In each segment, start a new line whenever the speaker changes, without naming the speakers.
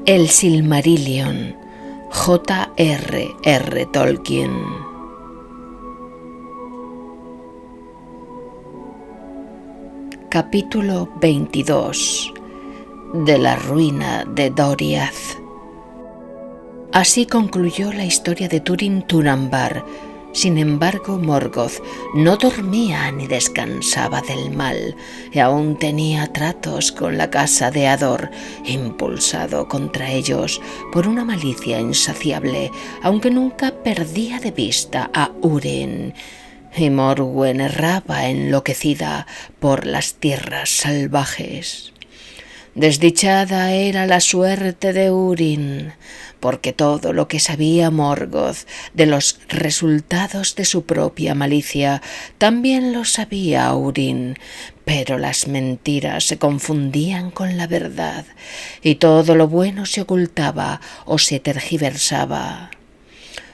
El Silmarillion, J.R.R. Tolkien. Capítulo 22. De la ruina de Doriath. Así concluyó la historia de Túrin Turambar. Sin embargo, Morgoth no dormía ni descansaba del mal y aún tenía tratos con la casa de Ador, impulsado contra ellos por una malicia insaciable, aunque nunca perdía de vista a Húrin. Y Morwen erraba enloquecida por las tierras salvajes. Desdichada era la suerte de Húrin, porque todo lo que sabía Morgoth de los resultados de su propia malicia también lo sabía Húrin, pero las mentiras se confundían con la verdad y todo lo bueno se ocultaba o se tergiversaba.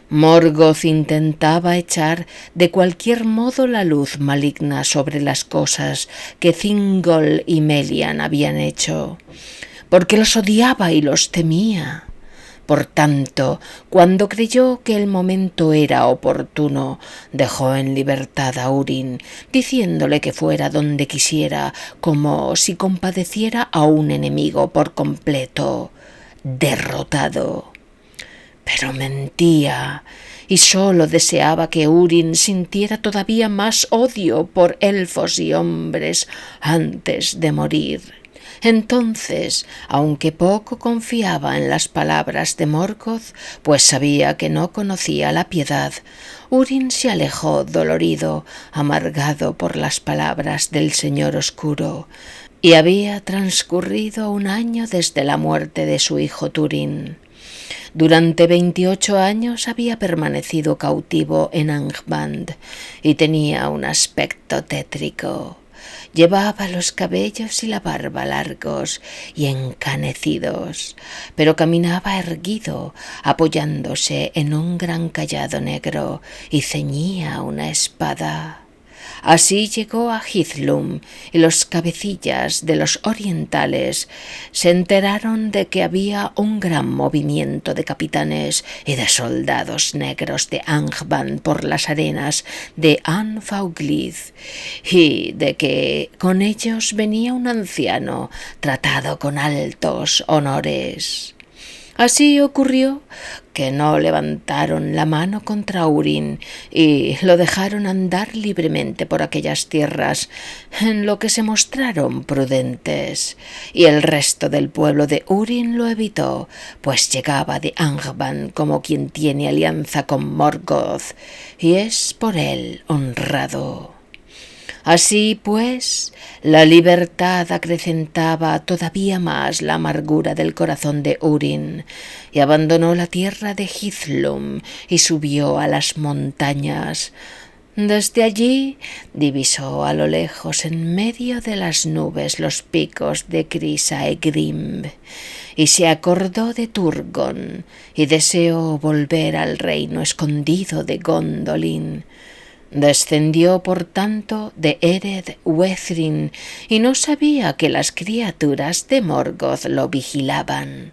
Morgoth intentaba echar de cualquier modo la luz maligna sobre las cosas que Thingol y Melian habían hecho, porque los odiaba y los temía. Por tanto, cuando creyó que el momento era oportuno, dejó en libertad a Húrin, diciéndole que fuera donde quisiera, como si compadeciera a un enemigo por completo, derrotado. Pero mentía, y sólo deseaba que Húrin sintiera todavía más odio por elfos y hombres antes de morir. Entonces, aunque poco confiaba en las palabras de Morgoth, pues sabía que no conocía la piedad, Húrin se alejó dolorido, amargado por las palabras del Señor Oscuro, y había transcurrido 1 año desde la muerte de su hijo Túrin. Durante 28 años había permanecido cautivo en Angband y tenía un aspecto tétrico. Llevaba los cabellos y la barba largos y encanecidos, pero caminaba erguido, apoyándose en un gran cayado negro y ceñía una espada. Así llegó a Hithlum y los cabecillas de los orientales se enteraron de que había un gran movimiento de capitanes y de soldados negros de Angband por las arenas de Anfauglith y de que con ellos venía un anciano tratado con altos honores. Así ocurrió que no levantaron la mano contra Húrin y lo dejaron andar libremente por aquellas tierras, en lo que se mostraron prudentes, y el resto del pueblo de Húrin lo evitó, pues llegaba de Angband como quien tiene alianza con Morgoth, y es por él honrado. Así pues, la libertad acrecentaba todavía más la amargura del corazón de Húrin, y abandonó la tierra de Hithlum y subió a las montañas. Desde allí divisó a lo lejos en medio de las nubes los picos de Chrysaegrimb, y se acordó de Turgon, y deseó volver al reino escondido de Gondolin. Descendió, por tanto, de Ered Wethrin y no sabía que las criaturas de Morgoth lo vigilaban.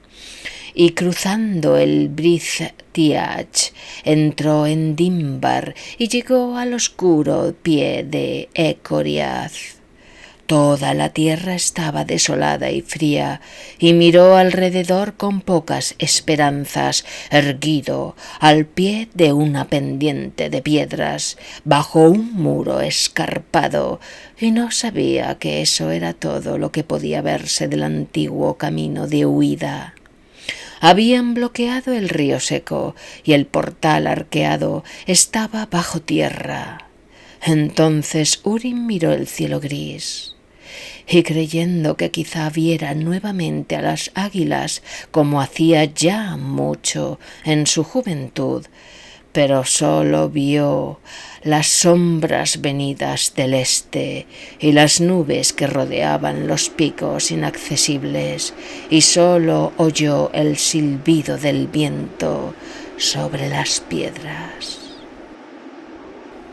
Y cruzando el Brith Tiach, entró en Dimbar y llegó al oscuro pie de Ecoriath. Toda la tierra estaba desolada y fría, y miró alrededor con pocas esperanzas, erguido al pie de una pendiente de piedras, bajo un muro escarpado, y no sabía que eso era todo lo que podía verse del antiguo camino de huida. Habían bloqueado el río seco, y el portal arqueado estaba bajo tierra. Entonces Húrin miró el cielo gris, y creyendo que quizá viera nuevamente a las águilas como hacía ya mucho en su juventud, pero sólo vio las sombras venidas del este y las nubes que rodeaban los picos inaccesibles, y sólo oyó el silbido del viento sobre las piedras.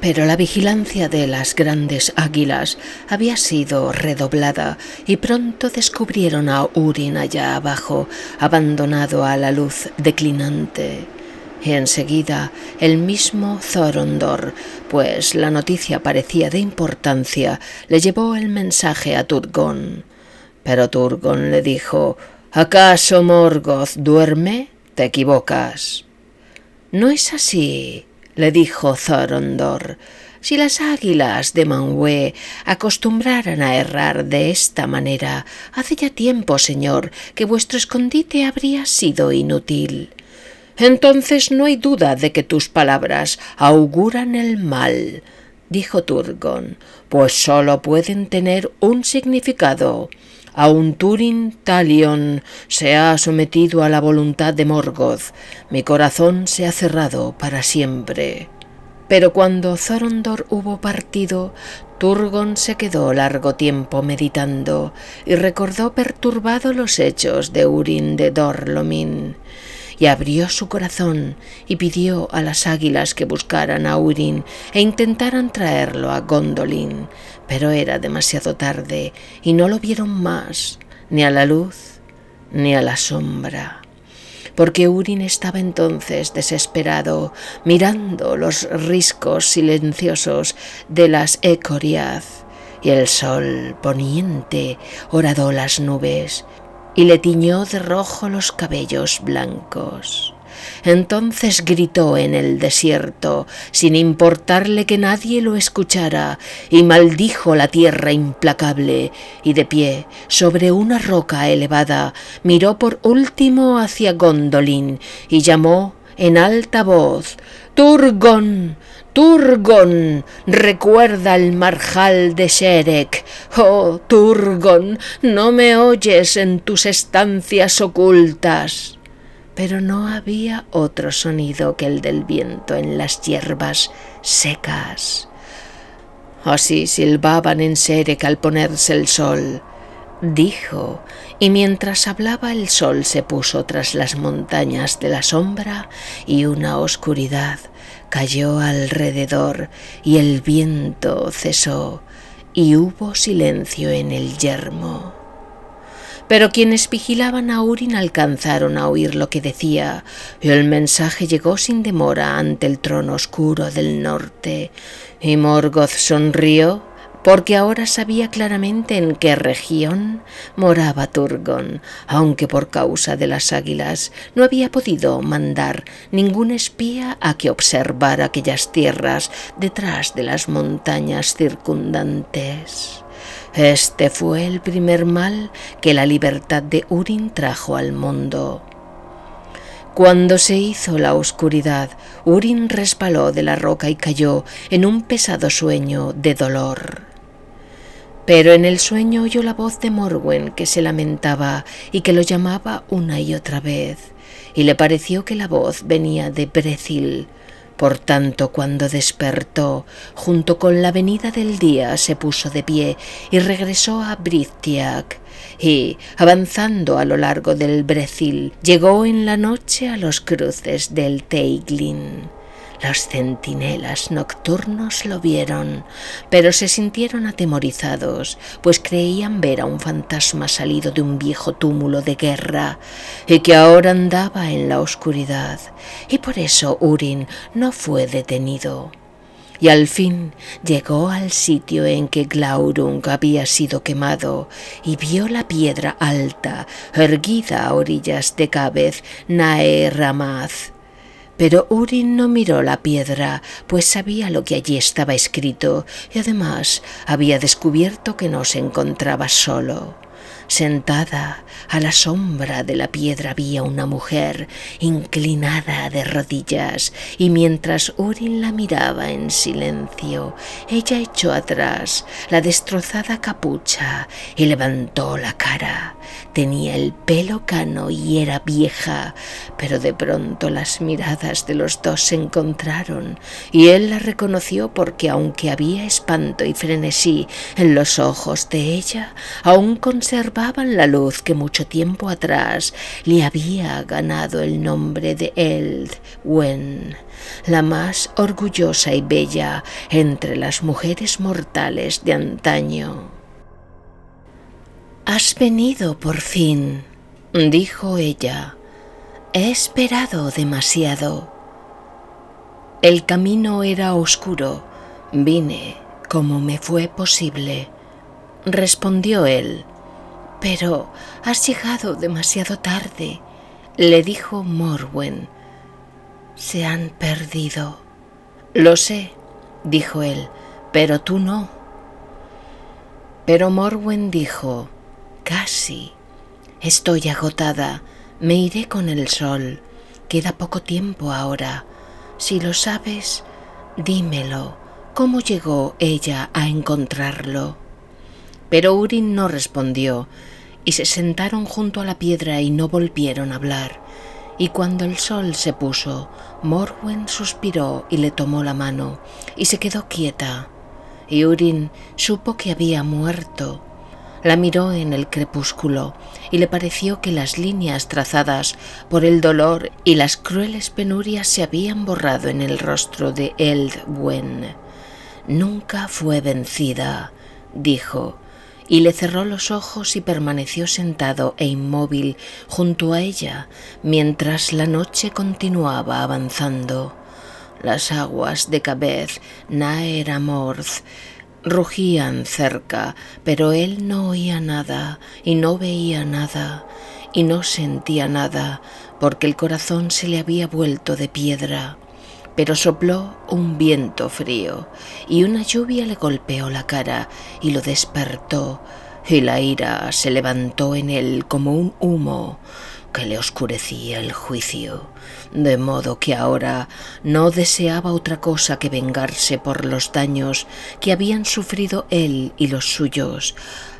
Pero la vigilancia de las grandes águilas había sido redoblada y pronto descubrieron a Húrin allá abajo, abandonado a la luz declinante. Y enseguida el mismo Þorondor, pues la noticia parecía de importancia, le llevó el mensaje a Turgon. Pero Turgon le dijo: «¿Acaso Morgoth duerme? Te equivocas». «No es así», le dijo Þorondor. «Si las águilas de Manwë acostumbraran a errar de esta manera, hace ya tiempo, señor, que vuestro escondite habría sido inútil». «Entonces no hay duda de que tus palabras auguran el mal», dijo Turgon, «pues sólo pueden tener un significado. Aun Túrin Talion se ha sometido a la voluntad de Morgoth. Mi corazón se ha cerrado para siempre». Pero cuando Þorondor hubo partido, Turgon se quedó largo tiempo meditando y recordó perturbado los hechos de Húrin de Dor Lomin. Y abrió su corazón y pidió a las águilas que buscaran a Húrin e intentaran traerlo a Gondolin, pero era demasiado tarde y no lo vieron más, ni a la luz ni a la sombra, porque Húrin estaba entonces desesperado, mirando los riscos silenciosos de las Ecoriath, y el sol poniente horadó las nubes y le tiñó de rojo los cabellos blancos. Entonces gritó en el desierto, sin importarle que nadie lo escuchara, y maldijo la tierra implacable, y de pie sobre una roca elevada miró por último hacia Gondolin y llamó en alta voz: «Turgon, Turgon, recuerda el marjal de Sherek. Oh, Turgon, ¿no me oyes en tus estancias ocultas?» Pero no había otro sonido que el del viento en las hierbas secas. «Así silbaban en Sherek al ponerse el sol», dijo, y mientras hablaba el sol se puso tras las montañas de la sombra y una oscuridad cayó alrededor y el viento cesó y hubo silencio en el yermo. Pero quienes vigilaban a Húrin alcanzaron a oír lo que decía, y el mensaje llegó sin demora ante el trono oscuro del norte, y Morgoth sonrió, porque ahora sabía claramente en qué región moraba Turgon, aunque por causa de las águilas no había podido mandar ningún espía a que observara aquellas tierras detrás de las montañas circundantes. Este fue el primer mal que la libertad de Húrin trajo al mundo. Cuando se hizo la oscuridad, Húrin resbaló de la roca y cayó en un pesado sueño de dolor. Pero en el sueño oyó la voz de Morwen que se lamentaba y que lo llamaba una y otra vez, y le pareció que la voz venía de Brethil. Por tanto, cuando despertó, junto con la venida del día se puso de pie y regresó a Brithtiak, y, avanzando a lo largo del Brethil, llegó en la noche a los cruces del Teiglin. Los centinelas nocturnos lo vieron, pero se sintieron atemorizados, pues creían ver a un fantasma salido de un viejo túmulo de guerra y que ahora andaba en la oscuridad, y por eso Húrin no fue detenido. Y al fin llegó al sitio en que Glaurung había sido quemado y vio la piedra alta erguida a orillas de Cabez Nae-Ramath. Pero Húrin no miró la piedra, pues sabía lo que allí estaba escrito, y además había descubierto que no se encontraba solo. Sentada a la sombra de la piedra había una mujer inclinada de rodillas, y mientras Húrin la miraba en silencio, ella echó atrás la destrozada capucha y levantó la cara. Tenía el pelo cano y era vieja, pero de pronto las miradas de los dos se encontraron y él la reconoció porque aunque había espanto y frenesí en los ojos de ella, aún conservaba conservaban la luz que mucho tiempo atrás le había ganado el nombre de Eldwen, la más orgullosa y bella entre las mujeres mortales de antaño. «Has venido por fin», dijo ella. «He esperado demasiado». El camino era oscuro. «Vine como me fue posible», respondió él. «Pero has llegado demasiado tarde», le dijo Morwen. «Se han perdido». «Lo sé», dijo él, «pero tú no». Pero Morwen dijo: «Casi. Estoy agotada. Me iré con el sol. Queda poco tiempo ahora. Si lo sabes, dímelo. ¿Cómo llegó ella a encontrarlo?» Pero Urin no respondió, y se sentaron junto a la piedra y no volvieron a hablar. Y cuando el sol se puso, Morwen suspiró y le tomó la mano, y se quedó quieta. Y Urin supo que había muerto. La miró en el crepúsculo y le pareció que las líneas trazadas por el dolor y las crueles penurias se habían borrado en el rostro de Eldwen. «Nunca fue vencida», dijo, y le cerró los ojos y permaneció sentado e inmóvil junto a ella mientras la noche continuaba avanzando. Las aguas de Cabez Naer Amorth rugían cerca, pero él no oía nada y no veía nada y no sentía nada, porque el corazón se le había vuelto de piedra. Pero sopló un viento frío y una lluvia le golpeó la cara y lo despertó, y la ira se levantó en él como un humo que le oscurecía el juicio, de modo que ahora no deseaba otra cosa que vengarse por los daños que habían sufrido él y los suyos,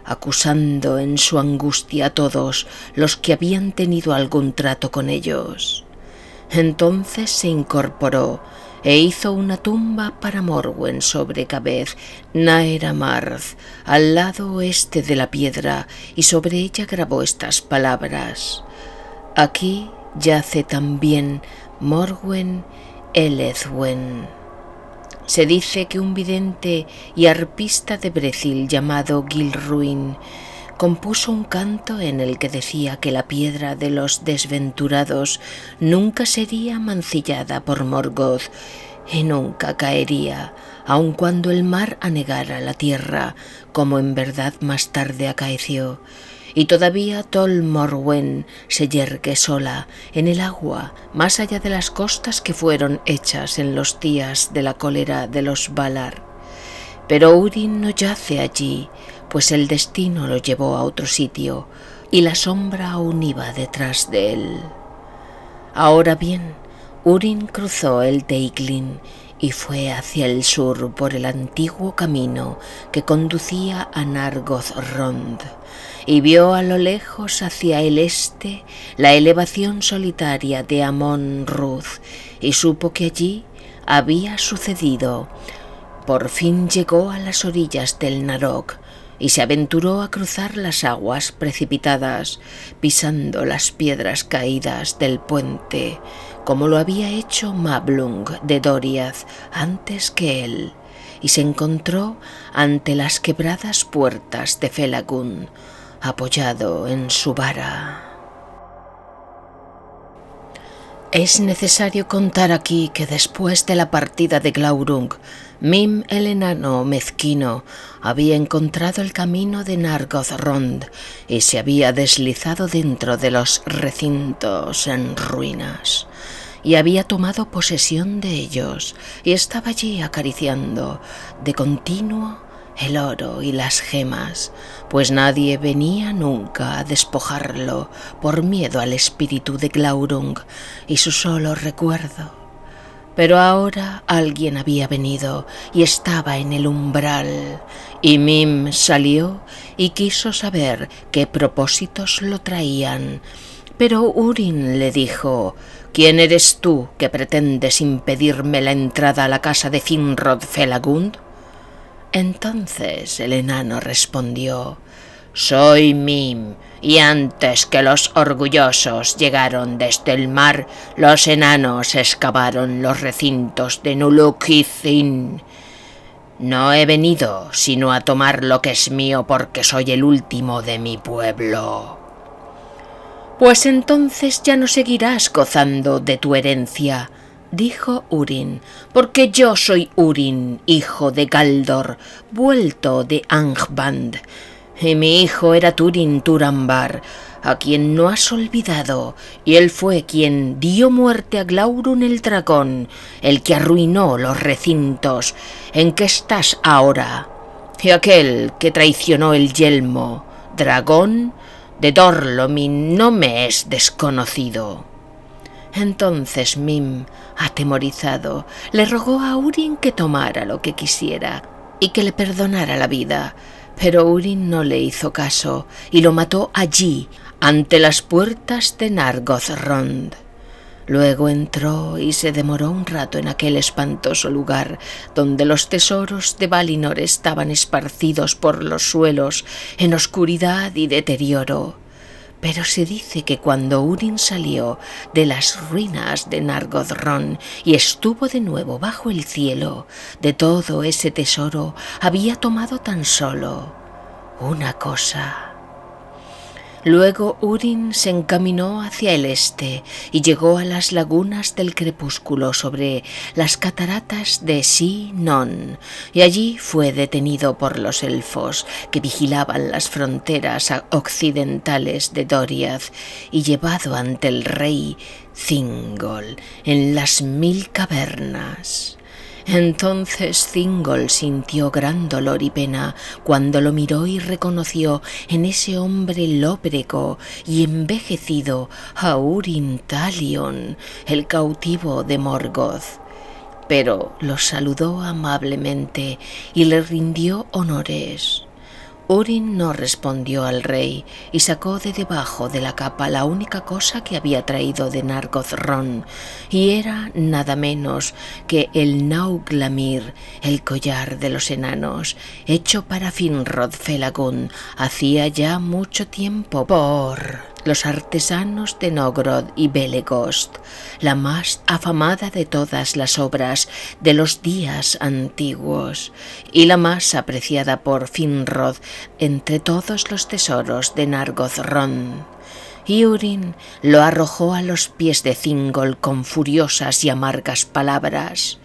acusando en su angustia a todos los que habían tenido algún trato con ellos. Entonces se incorporó e hizo una tumba para Morwen sobre Cabez Naer Amorth, al lado oeste de la piedra, y sobre ella grabó estas palabras: «Aquí yace también Morwen Eldwen». Se dice que un vidente y arpista de Brethil llamado Gilruin compuso un canto en el que decía que la piedra de los desventurados nunca sería mancillada por Morgoth y nunca caería, aun cuando el mar anegara la tierra, como en verdad más tarde acaeció. Y todavía Tol Morwen se yergue sola en el agua, más allá de las costas que fueron hechas en los días de la cólera de los Valar. Pero Urin no yace allí, pues el destino lo llevó a otro sitio, y la sombra aún iba detrás de él. Ahora bien, Urin cruzó el Teiglin y fue hacia el sur por el antiguo camino que conducía a Nargothrond, y vio a lo lejos hacia el este la elevación solitaria de Amon Ruth, y supo que allí había sucedido. Por fin llegó a las orillas del Narog y se aventuró a cruzar las aguas precipitadas, pisando las piedras caídas del puente, como lo había hecho Mablung de Doriath antes que él, y se encontró ante las quebradas puertas de Felagund, apoyado en su vara. Es necesario contar aquí que después de la partida de Glaurung, Mim el enano mezquino había encontrado el camino de Nargothrond y se había deslizado dentro de los recintos en ruinas, y había tomado posesión de ellos, y estaba allí acariciando de continuo el oro y las gemas, pues nadie venía nunca a despojarlo por miedo al espíritu de Glaurung y su solo recuerdo. Pero ahora alguien había venido y estaba en el umbral, y Mim salió y quiso saber qué propósitos lo traían. Pero Urin le dijo: «¿Quién eres tú que pretendes impedirme la entrada a la casa de Finrod Felagund?» Entonces el enano respondió: Soy Mim, y antes que los orgullosos llegaron desde el mar, los enanos excavaron los recintos de Nuluk-Izin. No he venido sino a tomar lo que es mío porque soy el último de mi pueblo. Pues entonces ya no seguirás gozando de tu herencia, dijo Húrin, porque yo soy Húrin, hijo de Galdor, vuelto de Angband, y mi hijo era Turin Turambar, a quien no has olvidado, y él fue quien dio muerte a Glaurung el dragón, el que arruinó los recintos en que estás ahora, y aquel que traicionó el yelmo, dragón de Dorlomin, no me es desconocido. Entonces Mim, atemorizado, le rogó a Húrin que tomara lo que quisiera y que le perdonara la vida, pero Húrin no le hizo caso y lo mató allí, ante las puertas de Nargothrond. Luego entró y se demoró un rato en aquel espantoso lugar, donde los tesoros de Valinor estaban esparcidos por los suelos en oscuridad y deterioro. Pero se dice que cuando Húrin salió de las ruinas de Nargothrond y estuvo de nuevo bajo el cielo, de todo ese tesoro había tomado tan solo una cosa. Luego Húrin se encaminó hacia el este y llegó a las lagunas del crepúsculo sobre las cataratas de Si-Non, y allí fue detenido por los elfos que vigilaban las fronteras occidentales de Doriath y llevado ante el rey Thingol en las 1000 cavernas. Entonces Thingol sintió gran dolor y pena cuando lo miró y reconoció en ese hombre lóbrego y envejecido a Húrin Talion, el cautivo de Morgoth. Pero lo saludó amablemente y le rindió honores. Húrin no respondió al rey y sacó de debajo de la capa la única cosa que había traído de Nargothrond, y era nada menos que el Nauglamir, el collar de los enanos, hecho para Finrod Felagund hacía ya mucho tiempo por los artesanos de Nogrod y Belegost, la más afamada de todas las obras de los días antiguos, y la más apreciada por Finrod entre todos los tesoros de Nargothrond. Y Húrin lo arrojó a los pies de Thingol con furiosas y amargas palabras.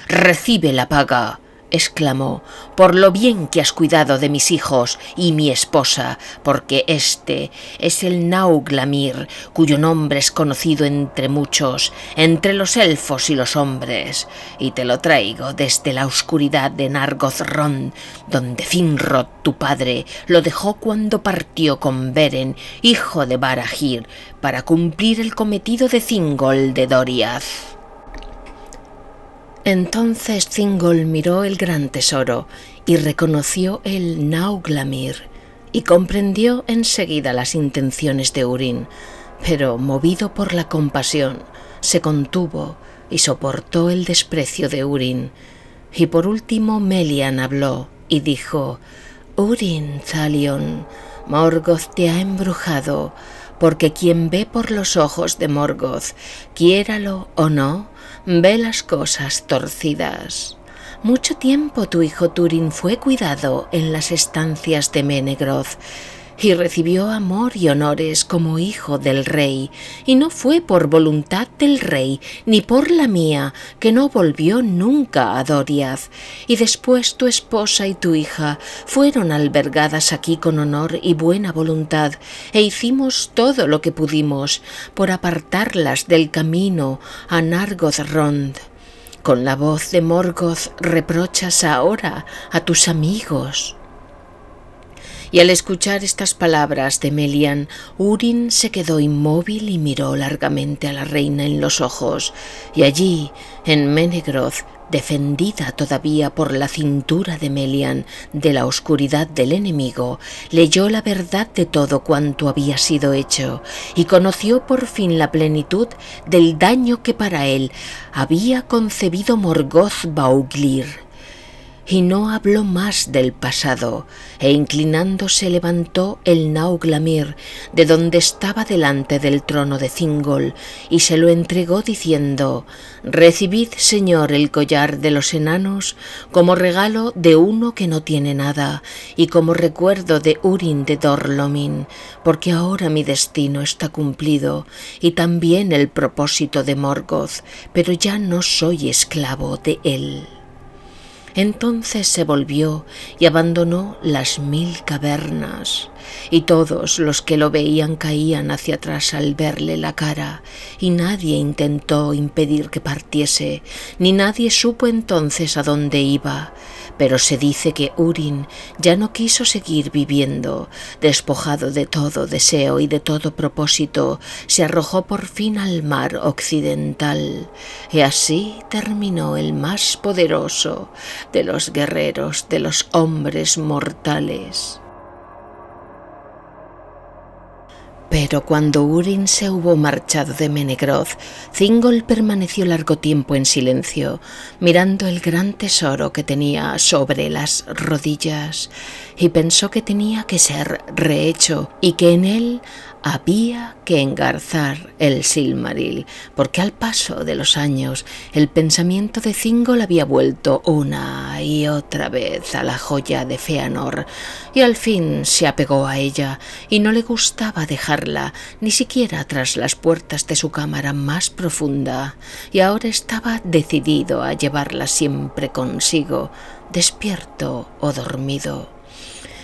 «¡Recibe la paga!», exclamó, «por lo bien que has cuidado de mis hijos y mi esposa, porque este es el Nauglamir, cuyo nombre es conocido entre muchos, entre los elfos y los hombres, y te lo traigo desde la oscuridad de Nargothrond, donde Finrod, tu padre, lo dejó cuando partió con Beren, hijo de Barahir, para cumplir el cometido de Thingol de Doriath». Entonces Thingol miró el gran tesoro y reconoció el Nauglamir y comprendió enseguida las intenciones de Húrin, pero movido por la compasión se contuvo y soportó el desprecio de Húrin. Y por último Melian habló y dijo: «Húrin Talion, Morgoth te ha embrujado, porque quien ve por los ojos de Morgoth, quiéralo o no, ve las cosas torcidas. Mucho tiempo tu hijo Túrin fue cuidado en las estancias de Menegroth y recibió amor y honores como hijo del rey, y no fue por voluntad del rey ni por la mía que no volvió nunca a Doriath, y después tu esposa y tu hija fueron albergadas aquí con honor y buena voluntad, e hicimos todo lo que pudimos por apartarlas del camino a Nargothrond. Con la voz de Morgoth reprochas ahora a tus amigos». Y al escuchar estas palabras de Melian, Húrin se quedó inmóvil y miró largamente a la reina en los ojos, y allí, en Menegroth, defendida todavía por la cintura de Melian de la oscuridad del enemigo, leyó la verdad de todo cuanto había sido hecho, y conoció por fin la plenitud del daño que para él había concebido Morgoth Bauglir. y no habló más del pasado, e inclinándose levantó el Nauglamir de donde estaba delante del trono de Thingol, y se lo entregó diciendo: «Recibid, señor, el collar de los enanos como regalo de uno que no tiene nada, y como recuerdo de Húrin de Dor-lómin, porque ahora mi destino está cumplido, y también el propósito de Morgoth, pero ya no soy esclavo de él». Entonces se volvió y abandonó las 1000 cavernas, y todos los que lo veían caían hacia atrás al verle la cara, y nadie intentó impedir que partiese, ni nadie supo entonces a dónde iba. Pero se dice que Húrin ya no quiso seguir viviendo, despojado de todo deseo y de todo propósito, se arrojó por fin al mar occidental, y así terminó el más poderoso de los guerreros, de los hombres mortales. Pero cuando Húrin se hubo marchado de Menegroth, Thingol permaneció largo tiempo en silencio, mirando el gran tesoro que tenía sobre las rodillas, y pensó que tenía que ser rehecho y que en él había que engarzar el Silmaril, porque al paso de los años el pensamiento de Thingol había vuelto una y otra vez a la joya de Fëanor, y al fin se apegó a ella y no le gustaba dejarla ni siquiera tras las puertas de su cámara más profunda, y ahora estaba decidido a llevarla siempre consigo, despierto o dormido.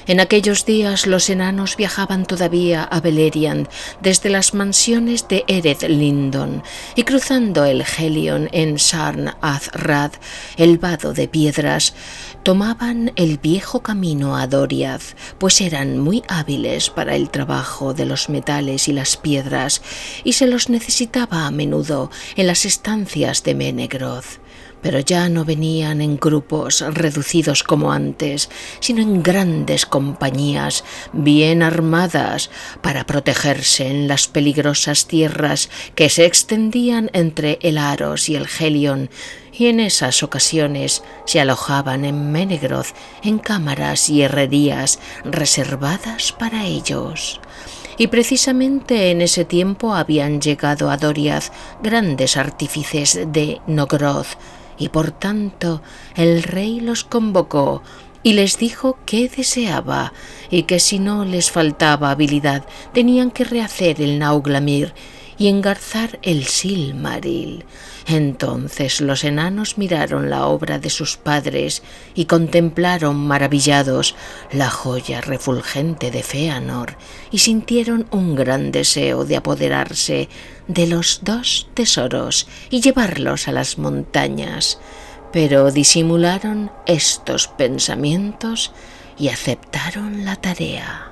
En aquellos días los enanos viajaban todavía a Beleriand desde las mansiones de Ered Lindon, y cruzando el Helion en Sarn-Athrad, el vado de piedras, tomaban el viejo camino a Doriath, pues eran muy hábiles para el trabajo de los metales y las piedras, y se los necesitaba a menudo en las estancias de Menegroth. Pero ya no venían en grupos reducidos como antes, sino en grandes compañías bien armadas para protegerse en las peligrosas tierras que se extendían entre el Aros y el Helion, y en esas ocasiones se alojaban en Menegroth en cámaras y herrerías reservadas para ellos. Y precisamente en ese tiempo habían llegado a Doriath grandes artífices de Nogroth, y por tanto el rey los convocó y les dijo qué deseaba, y que si no les faltaba habilidad tenían que rehacer el Nauglamir y engarzar el Silmaril. Entonces los enanos miraron la obra de sus padres y contemplaron maravillados la joya refulgente de Fëanor, y sintieron un gran deseo de apoderarse de los 2 tesoros y llevarlos a las montañas, pero disimularon estos pensamientos y aceptaron la tarea.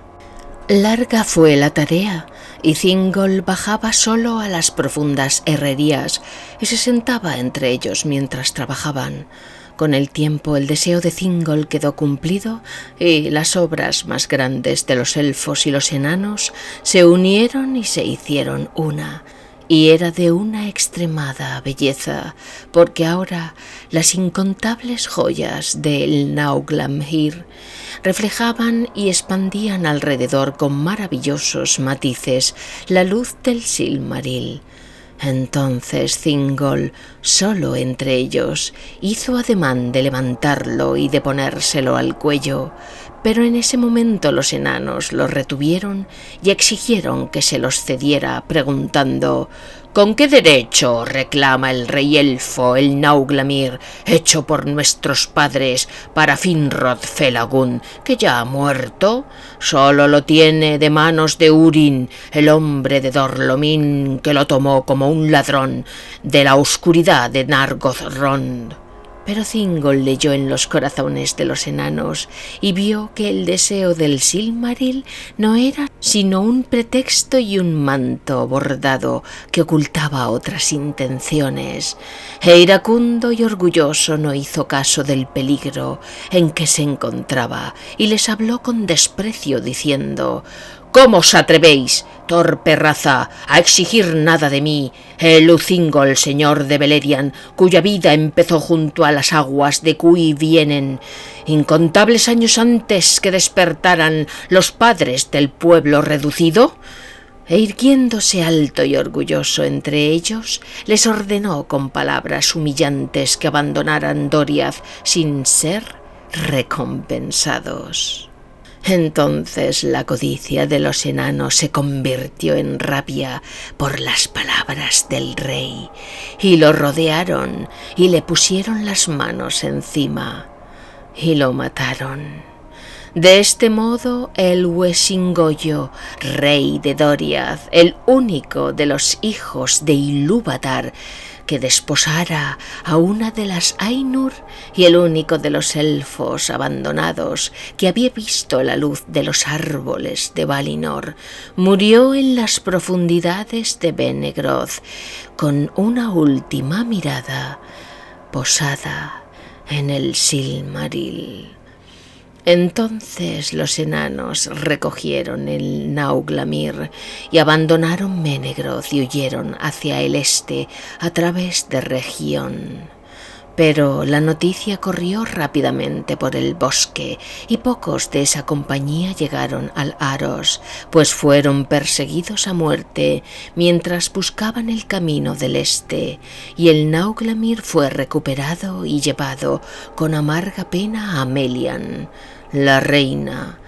Larga fue la tarea, y Thingol bajaba solo a las profundas herrerías y se sentaba entre ellos mientras trabajaban. Con el tiempo el deseo de Thingol quedó cumplido, y las obras más grandes de los elfos y los enanos se unieron y se hicieron una, y era de una extremada belleza, porque ahora las incontables joyas del Nauglamhir reflejaban y expandían alrededor con maravillosos matices la luz del Silmaril. Entonces Thingol, solo entre ellos, hizo ademán de levantarlo y de ponérselo al cuello, pero en ese momento los enanos lo retuvieron y exigieron que se los cediera, preguntando: «¿Con qué derecho reclama el rey elfo el Nauglamir, hecho por nuestros padres para Finrod Felagund, que ya ha muerto? Solo lo tiene de manos de Húrin, el hombre de Dor-lómin, que lo tomó como un ladrón de la oscuridad de Nargothrond». Pero Thingol leyó en los corazones de los enanos y vio que el deseo del Silmaril no era sino un pretexto y un manto bordado que ocultaba otras intenciones. E iracundo y orgulloso no hizo caso del peligro en que se encontraba y les habló con desprecio diciendo: ¿Cómo os atrevéis, torpe raza, a exigir nada de mí, Eleuthingol, señor de Beleriand, cuya vida empezó junto a las aguas de Cui vienen, incontables años antes que despertaran los padres del pueblo reducido? E irguiéndose alto y orgulloso entre ellos, les ordenó con palabras humillantes que abandonaran Doriath sin ser recompensados. Entonces la codicia de los enanos se convirtió en rabia por las palabras del rey, y lo rodearon y le pusieron las manos encima y lo mataron. De este modo el Huesingoyo, rey de Doriath, el único de los hijos de Ilúvatar que desposara a una de las Ainur y el único de los elfos abandonados que había visto la luz de los árboles de Valinor, murió en las profundidades de Benegroth con una última mirada posada en el Silmaril. Entonces los enanos recogieron el Nauglamir y abandonaron Menegroth y huyeron hacia el este a través de Región. Pero la noticia corrió rápidamente por el bosque y pocos de esa compañía llegaron al Aros, pues fueron perseguidos a muerte mientras buscaban el camino del este, y el Nauglamir fue recuperado y llevado con amarga pena a Melian, la reina.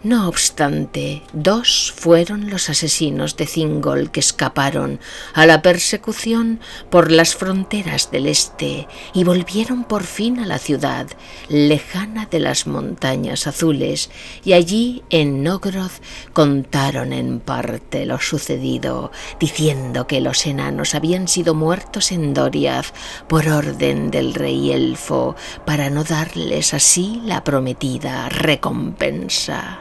No obstante, 2 fueron los asesinos de Thingol que escaparon a la persecución por las fronteras del este y volvieron por fin a la ciudad lejana de las montañas azules, y allí en Nogroth contaron en parte lo sucedido, diciendo que los enanos habían sido muertos en Doriath por orden del rey elfo para no darles así la prometida recompensa.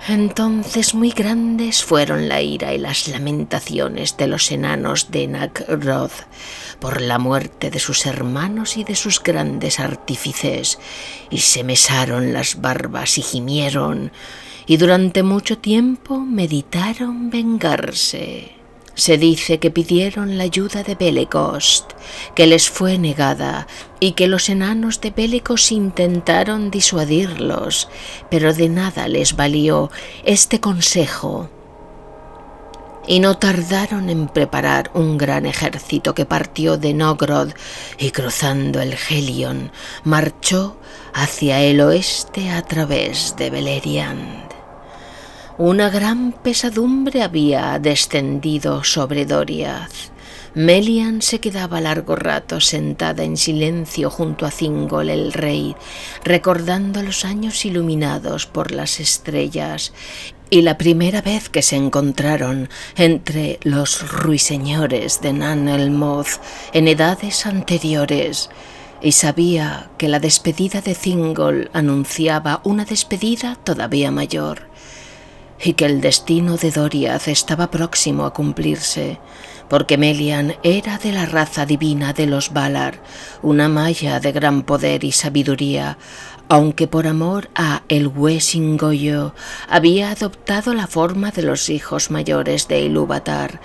Entonces muy grandes fueron la ira y las lamentaciones de los enanos de Nagroth por la muerte de sus hermanos y de sus grandes artífices, y se mesaron las barbas y gimieron, y durante mucho tiempo meditaron vengarse. Se dice que pidieron la ayuda de Belegost, que les fue negada, y que los enanos de Belegos intentaron disuadirlos, pero de nada les valió este consejo. Y no tardaron en preparar un gran ejército que partió de Nogroth y cruzando el Helion marchó hacia el oeste a través de Beleriand. Una gran pesadumbre había descendido sobre Doriath. Melian se quedaba largo rato sentada en silencio junto a Thingol el rey, recordando los años iluminados por las estrellas y la primera vez que se encontraron entre los ruiseñores de Nan el Moth en edades anteriores, y sabía que la despedida de Thingol anunciaba una despedida todavía mayor, y que el destino de Doriath estaba próximo a cumplirse, porque Melian era de la raza divina de los Valar, una maya de gran poder y sabiduría, aunque por amor a el Huesingoyo había adoptado la forma de los hijos mayores de Ilúvatar,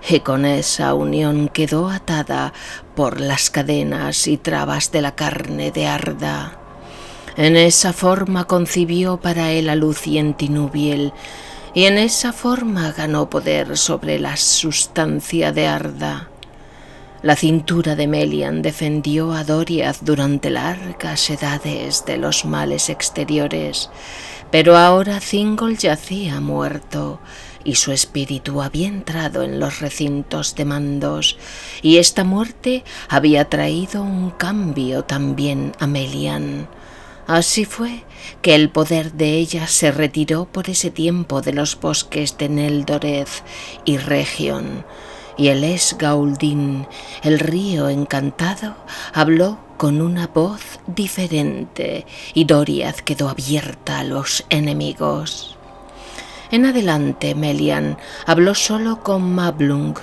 y con esa unión quedó atada por las cadenas y trabas de la carne de Arda. En esa forma concibió para él a luciente Nubiel, y en esa forma ganó poder sobre la sustancia de Arda. La cintura de Melian defendió a Doriath durante largas edades de los males exteriores, pero ahora Thingol yacía muerto, y su espíritu había entrado en los recintos de Mandos, y esta muerte había traído un cambio también a Melian. Así fue que el poder de ella se retiró por ese tiempo de los bosques de Neldoreth y Región, y el Esgauldin, el río encantado, habló con una voz diferente, y Doriath quedó abierta a los enemigos. En adelante Melian habló solo con Mablung,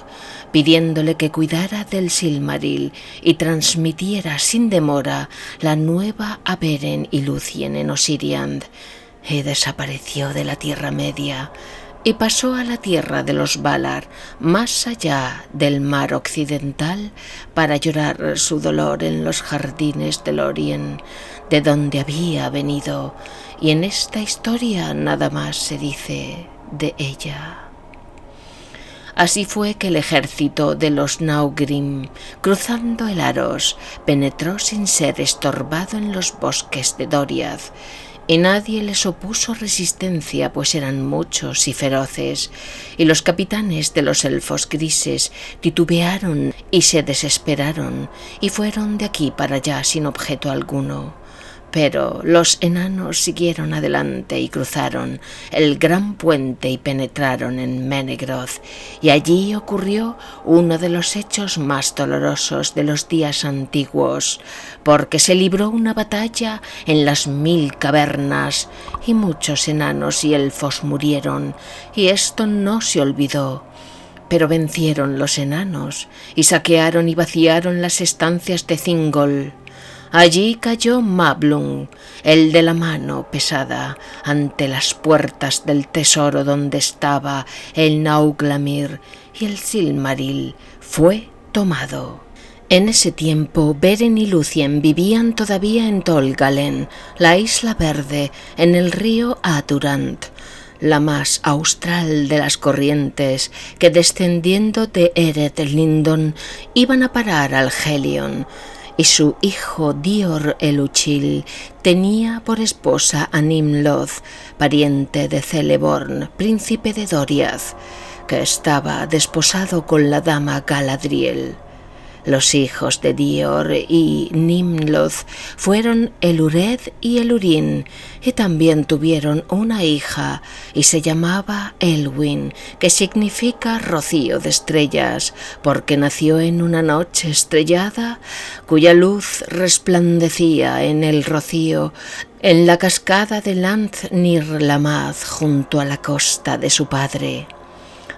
pidiéndole que cuidara del Silmaril y transmitiera sin demora la nueva a Beren y Lúthien en Osiriand, y desapareció de la Tierra Media y pasó a la tierra de los Valar, más allá del mar occidental, para llorar su dolor en los jardines de Lórien, de donde había venido, y en esta historia nada más se dice de ella. Así fue que el ejército de los Naugrim, cruzando el Aros, penetró sin ser estorbado en los bosques de Doriath, y nadie les opuso resistencia, pues eran muchos y feroces, y los capitanes de los elfos grises titubearon y se desesperaron, y fueron de aquí para allá sin objeto alguno. Pero los enanos siguieron adelante y cruzaron el gran puente y penetraron en Menegroth, y allí ocurrió uno de los hechos más dolorosos de los días antiguos, porque se libró una batalla en las 1000 cavernas, y muchos enanos y elfos murieron, y esto no se olvidó. Pero vencieron los enanos, y saquearon y vaciaron las estancias de Thingol. Allí cayó Mablung, el de la mano pesada, ante las puertas del tesoro donde estaba el Nauglamir, y el Silmaril fue tomado. En ese tiempo Beren y Lúthien vivían todavía en Tol Galen, la isla verde, en el río Aturant, la más austral de las corrientes que descendiendo de Ered Lindon iban a parar al Helion, y su hijo Dior el Uchill tenía por esposa a Nimloth, pariente de Celeborn, príncipe de Doriath, que estaba desposado con la dama Galadriel. Los hijos de Dior y Nimloth fueron Elured y Elurin, y también tuvieron una hija, y se llamaba Elwin, que significa rocío de estrellas, porque nació en una noche estrellada, cuya luz resplandecía en el rocío, en la cascada de Lanth Nirlamad, junto a la costa de su padre.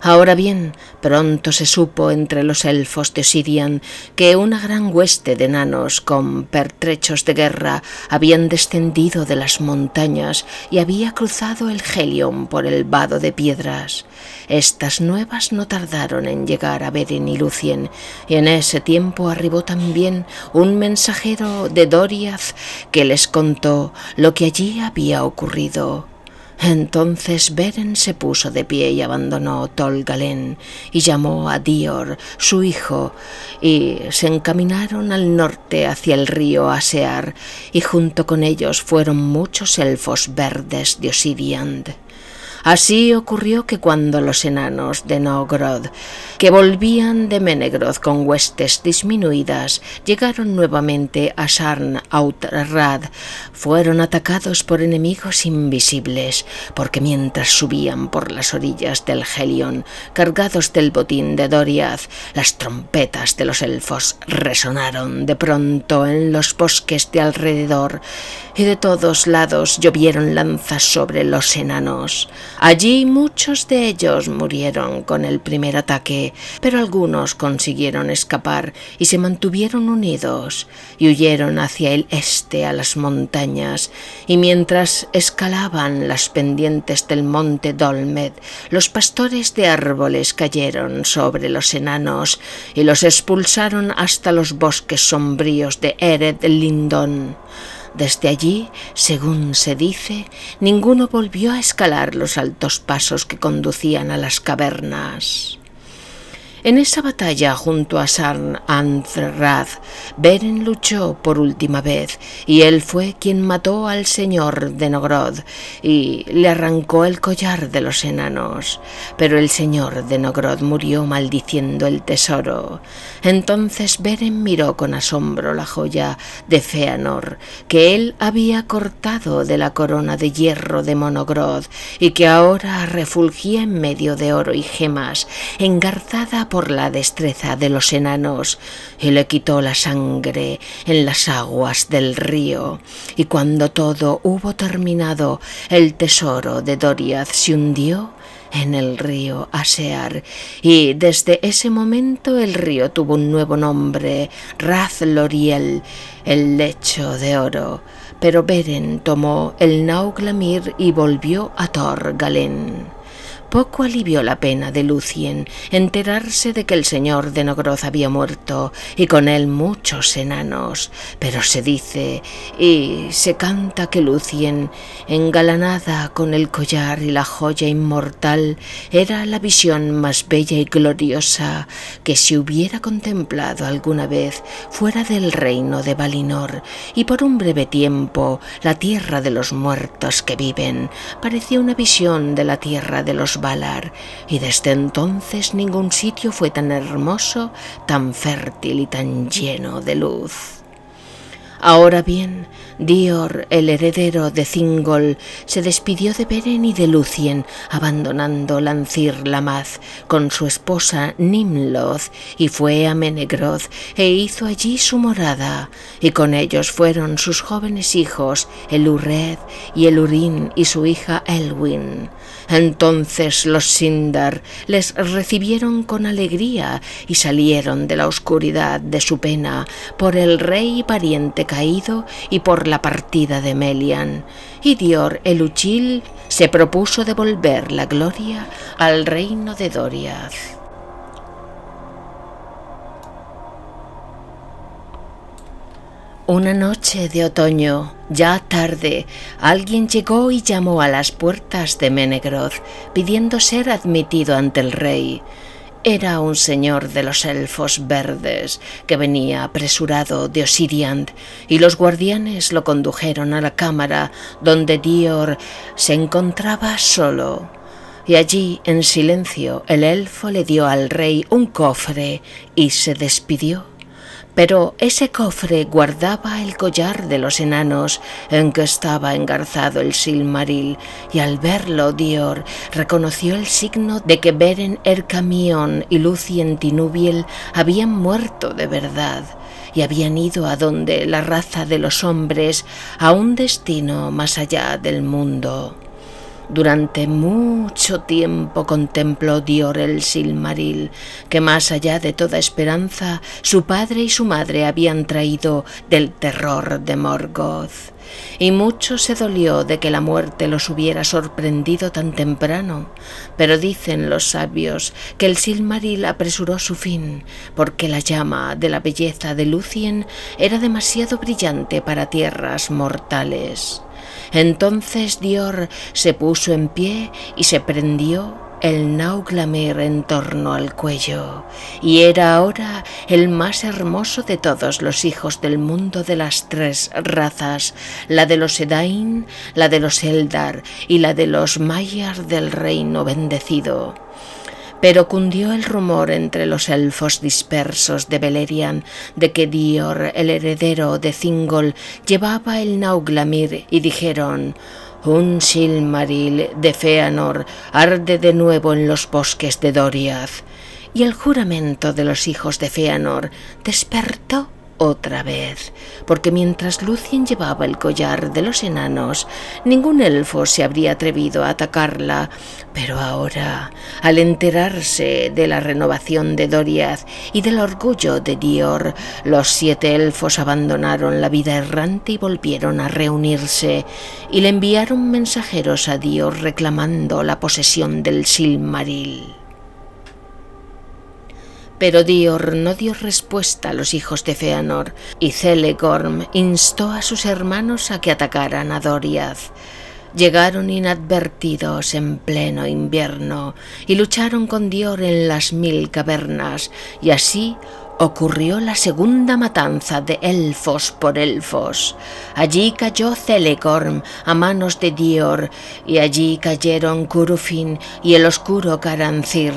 Ahora bien, pronto se supo entre los elfos de Osirian que una gran hueste de enanos con pertrechos de guerra habían descendido de las montañas y había cruzado el Helion por el vado de piedras. Estas nuevas no tardaron en llegar a Beren y Lúthien, y en ese tiempo arribó también un mensajero de Doriath que les contó lo que allí había ocurrido. Entonces Beren se puso de pie y abandonó Tol Galen y llamó a Dior, su hijo, y se encaminaron al norte hacia el río Asear, y junto con ellos fueron muchos elfos verdes de Osiriand. Así ocurrió que cuando los enanos de Nogrod, que volvían de Menegroth con huestes disminuidas, llegaron nuevamente a Sarn-Autrad, fueron atacados por enemigos invisibles, porque mientras subían por las orillas del Helion, cargados del botín de Doriath, las trompetas de los elfos resonaron de pronto en los bosques de alrededor, y de todos lados llovieron lanzas sobre los enanos. Allí muchos de ellos murieron con el primer ataque, pero algunos consiguieron escapar y se mantuvieron unidos y huyeron hacia el este a las montañas, y mientras escalaban las pendientes del monte Dolmed, los pastores de árboles cayeron sobre los enanos y los expulsaron hasta los bosques sombríos de Ered Lindon. Desde allí, según se dice, ninguno volvió a escalar los altos pasos que conducían a las cavernas. En esa batalla junto a Sarn-Anthrad, Beren luchó por última vez, y él fue quien mató al señor de Nogrod y le arrancó el collar de los enanos. Pero el señor de Nogrod murió maldiciendo el tesoro. Entonces Beren miró con asombro la joya de Fëanor, que él había cortado de la corona de hierro de Monogrod, y que ahora refulgía en medio de oro y gemas, engarzada por la destreza de los enanos y le quitó la sangre en las aguas del río. Y cuando todo hubo terminado, el tesoro de Doriath se hundió en el río Asear, y desde ese momento el río tuvo un nuevo nombre, Rath Loriel, el lecho de oro. Pero Beren tomó el Nauglamir y volvió a Tor Galén. Poco alivió la pena de Lúthien enterarse de que el señor de Nogroth había muerto, y con él muchos enanos, pero se dice y se canta que Lúthien, engalanada con el collar y la joya inmortal, era la visión más bella y gloriosa que se hubiera contemplado alguna vez fuera del reino de Valinor, y por un breve tiempo la tierra de los muertos que viven parecía una visión de la tierra de los Valar, y desde entonces ningún sitio fue tan hermoso, tan fértil y tan lleno de luz. Ahora bien, Dior, el heredero de Thingol, se despidió de Beren y de Lúthien, abandonando Lancir Lamath con su esposa Nimloth, y fue a Menegroth e hizo allí su morada, y con ellos fueron sus jóvenes hijos, el Urred y el Urín y su hija Elwyn. Entonces los Sindar les recibieron con alegría y salieron de la oscuridad de su pena por el rey pariente caído y por la partida de Melian. Y Dior el Uchil se propuso devolver la gloria al reino de Doriath. Una noche de otoño, ya tarde, alguien llegó y llamó a las puertas de Menegroth, pidiendo ser admitido ante el rey. Era un señor de los elfos verdes, que venía apresurado de Osiriand, y los guardianes lo condujeron a la cámara donde Dior se encontraba solo. Y allí, en silencio, el elfo le dio al rey un cofre y se despidió. Pero ese cofre guardaba el collar de los enanos en que estaba engarzado el Silmaril, y al verlo Dior reconoció el signo de que Beren Ercamion y Lúthien Tinuviel habían muerto de verdad, y habían ido a donde la raza de los hombres, a un destino más allá del mundo. Durante mucho tiempo contempló Dior el Silmaril, que más allá de toda esperanza su padre y su madre habían traído del terror de Morgoth, y mucho se dolió de que la muerte los hubiera sorprendido tan temprano. Pero dicen los sabios que el Silmaril apresuró su fin, porque la llama de la belleza de Lúthien era demasiado brillante para tierras mortales. Entonces Dior se puso en pie y se prendió el Nauglamir en torno al cuello, y era ahora el más hermoso de todos los hijos del mundo de las tres razas, la de los Edain, la de los Eldar y la de los Maiar del reino bendecido. Pero cundió el rumor entre los elfos dispersos de Beleriand de que Dior, el heredero de Thingol, llevaba el Nauglamir, y dijeron: «Un Silmaril de Fëanor arde de nuevo en los bosques de Doriath». Y el juramento de los hijos de Fëanor despertó otra vez, porque mientras Lúthien llevaba el collar de los enanos, ningún elfo se habría atrevido a atacarla. Pero ahora, al enterarse de la renovación de Doriath y del orgullo de Dior, los 7 elfos abandonaron la vida errante y volvieron a reunirse, y le enviaron mensajeros a Dior reclamando la posesión del Silmaril. Pero Dior no dio respuesta a los hijos de Fëanor, y Celegorm instó a sus hermanos a que atacaran a Doriath. Llegaron inadvertidos en pleno invierno y lucharon con Dior en las 1000 cavernas, y así ocurrió la segunda matanza de elfos por elfos. Allí cayó Celegorm a manos de Dior, y allí cayeron Curufin y el oscuro Caranthir.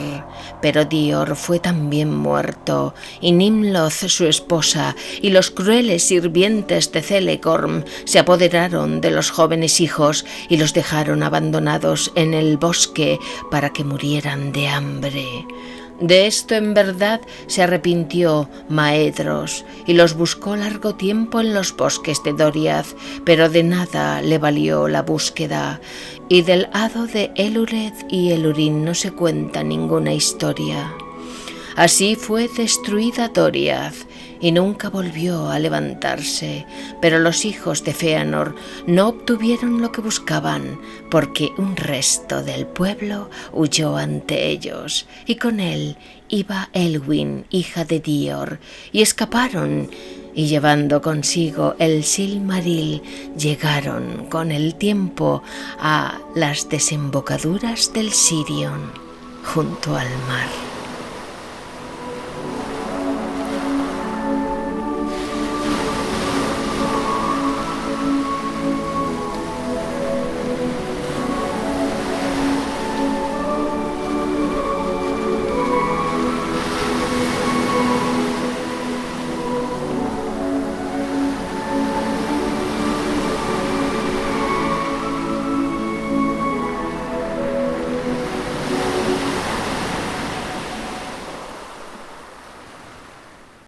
Pero Dior fue también muerto, y Nimloth su esposa y los crueles sirvientes de Celegorm se apoderaron de los jóvenes hijos y los dejaron abandonados en el bosque para que murieran de hambre. De esto en verdad se arrepintió Maedhros y los buscó largo tiempo en los bosques de Doriath, pero de nada le valió la búsqueda, y del hado de Elureth y Elurin no se cuenta ninguna historia. Así fue destruida Doriath y nunca volvió a levantarse, pero los hijos de Fëanor no obtuvieron lo que buscaban, porque un resto del pueblo huyó ante ellos, y con él iba Elwyn, hija de Dior, y escaparon, y llevando consigo el Silmaril, llegaron con el tiempo a las desembocaduras del Sirion, junto al mar.